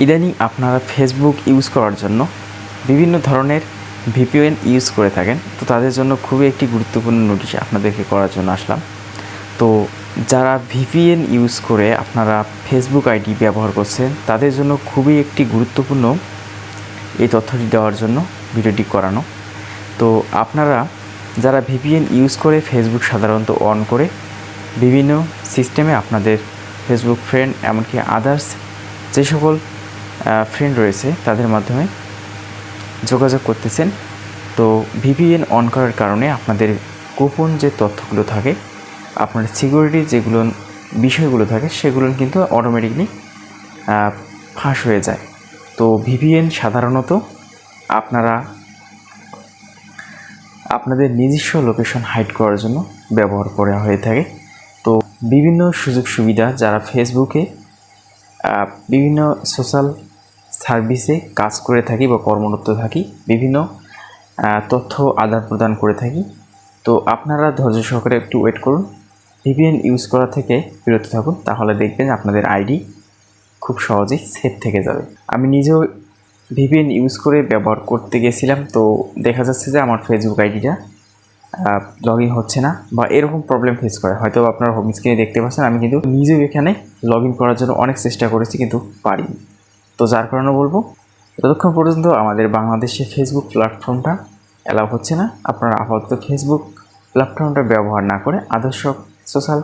ইদানিং আপনারা Facebook use করার জন্য বিভিন্ন ধরনের ভিপিএন ইউজ করে থাকেন, তো তাদের জন্য খুবই একটি গুরুত্বপূর্ণ নোটিশ আপনাদেরকে করার জন্য আসলাম। তো যারা ভিপিএন ইউজ করে আপনারা ফেসবুক আইডি ব্যবহার করছেন, তাদের জন্য খুবই একটি গুরুত্বপূর্ণ এই তথ্যটি দেওয়ার জন্য ভিডিওটি করানো। তো আপনারা যারা ভিপিএন ইউজ করে ফেসবুক সাধারণত অন করে বিভিন্ন সিস্টেমে আপনাদের ফেসবুক ফ্রেন্ড এমনকি আদার্স যে সকল ফ্রেন্ড রয়েছে তাদের মাধ্যমে যোগাযোগ করতেছেন, তো ভিপিএন অন করার কারণে আপনাদের গোপন যে তথ্যগুলো থাকে, আপনার সিকিউরিটির যেগুলো বিষয়গুলো থাকে সেগুলো কিন্তু অটোমেটিকলি ফাঁস হয়ে যায়। তো ভিপিএন সাধারণত আপনারা আপনাদের নিজস্ব লোকেশন হাইড করার জন্য ব্যবহার করা হয়ে থাকে। তো বিভিন্ন সুযোগ সুবিধা যারা ফেসবুকে বিভিন্ন সোশ্যাল সার্ভিসে কাজ করে থাকি বা কর্মরত থাকি, বিভিন্ন তথ্য আদান প্রদান করে থাকি। তো আপনারা ধৈর্য সহকারে একটু ওয়েট করুন, ভিপিএন ইউজ করা থেকে বিরত থাকুন, তাহলে দেখবেন আপনাদের আইডি খুব সহজেই সেফ থেকে যাবে। আমি নিজেও ভিপিএন ইউজ করে ব্যবহার করতে গেছিলাম, তো দেখা যাচ্ছে যে আমার ফেসবুক আইডিটা লগ ইন হচ্ছে না বা এরকম প্রবলেম ফেস করে। হয়তো আপনারা হোম স্ক্রিনে দেখতে পাচ্ছেন, আমি কিন্তু নিজেও এখানে লগ ইন করার জন্য অনেক চেষ্টা করেছি কিন্তু পারিনি। তো যার কারণে বলবো, ততক্ষণ পর্যন্ত আমাদের বাংলাদেশে ফেসবুক প্ল্যাটফর্মটা অ্যালাউ হচ্ছে না, আপনারা আপাতত ফেসবুক প্ল্যাটফর্মটা ব্যবহার না করে আদর্শ সোশ্যাল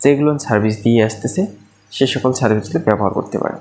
যেগুলো সার্ভিস দিয়ে আসতেছে সে সকল সার্ভিসগুলো ব্যবহার করতে পারেন।